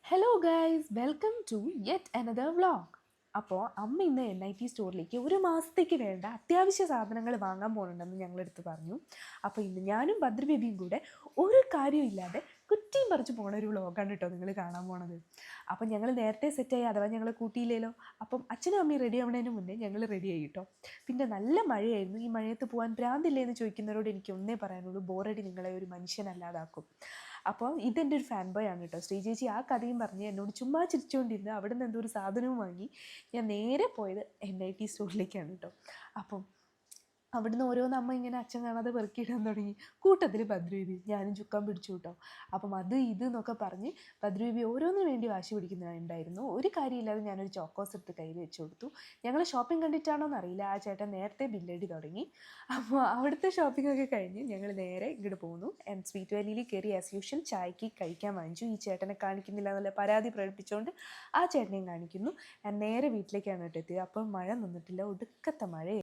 Hello guys, welcome to yet another vlog. അപ്പോൾ അമ്മ ഇന്ന് NIT സ്റ്റോറിലേക്ക് ഒരു മാസത്തേക്ക് വേണ്ട അത്യാവശ്യ സാധനങ്ങൾ വാങ്ങാൻ പോകുന്നുണ്ടെന്ന് ഞങ്ങളെടുത്ത് പറഞ്ഞു. അപ്പോൾ ഇന്ന് ഞാനും ഭദ്ര ബേബിയും കൂടെ ഒരു കാര്യമില്ലാതെ കുറ്റിയും പറിച്ച് പോണ ഒരു വ്ളോഗാണ് കേട്ടോ നിങ്ങൾ കാണാൻ പോണത്. അപ്പം ഞങ്ങൾ നേരത്തെ സെറ്റായി, അഥവാ ഞങ്ങൾ കൂട്ടിയില്ലല്ലോ. അപ്പം അച്ഛനും അമ്മയും റെഡി ആവുന്നതിന് മുന്നേ ഞങ്ങൾ റെഡി ആയി കേട്ടോ. പിന്നെ നല്ല മഴയായിരുന്നു. ഈ മഴയത്ത് പോകാൻ ഭ്രാന്തില്ലേ എന്ന് ചോദിക്കുന്നവരോട് എനിക്ക് ഒന്നേ പറയാനുള്ളൂ, ബോറടി നിങ്ങളെ ഒരു മനുഷ്യനല്ലാതാക്കും. അപ്പോൾ ഇതെൻ്റെ ഒരു ഫാൻ ബോയ് ആണ് കേട്ടോ. ശ്രീചേച്ചി ആ കഥയും പറഞ്ഞ് എന്നോട് ചുമ്മാ ചിരിച്ചുകൊണ്ടിരുന്ന് അവിടെ നിന്ന് എന്തോ ഒരു സാധനവും വാങ്ങി ഞാൻ നേരെ പോയത് NIT സ്റ്റോറിലേക്കാണ് കേട്ടോ. അപ്പം അവിടുന്ന് ഓരോന്ന് അമ്മ ഇങ്ങനെ അച്ഛൻ കാണാതെ പെറുക്കിയിടാൻ തുടങ്ങി. കൂട്ടത്തിൽ ഭദ്രബേബി, ഞാനും ചുക്കാൻ പിടിച്ചു കേട്ടോ. അപ്പം അത് ഇത് എന്നൊക്കെ പറഞ്ഞ് ഭദ്രബേബി ഓരോന്നിനു വേണ്ടി വാശി പിടിക്കുന്നുണ്ടായിരുന്നു. ഒരു കാര്യമില്ലാതെ ഞാനൊരു ചോക്കോസ് എടുത്ത് കയ്യിൽ വെച്ച് കൊടുത്തു. ഞങ്ങൾ ഷോപ്പിംഗ് കണ്ടിട്ടാണോ എന്നറിയില്ല, ആ ചേട്ടൻ നേരത്തെ ബില്ലടി തുടങ്ങി. അപ്പോൾ അവിടുത്തെ ഷോപ്പിംഗ് ഒക്കെ കഴിഞ്ഞ് ഞങ്ങൾ നേരെ ഇങ്ങോട്ട് പോകുന്നു. ആൻഡ് സ്വീറ്റ് വാലിയിൽ കയറി ആസ് യൂഷ്വൽ ചായക്ക് കഴിക്കാൻ വാങ്ങിച്ചു. ഈ ചേട്ടനെ കാണിക്കുന്നില്ല എന്നുള്ള പരാതി പ്രകടിപ്പിച്ചുകൊണ്ട് ആ ചേട്ടനെയും കാണിക്കുന്നു. നേരെ വീട്ടിലേക്കാണ് കേട്ടോ എത്തിയത്. അപ്പം മഴ നിന്നിട്ടില്ല, ഒടുക്കത്തെ മഴ.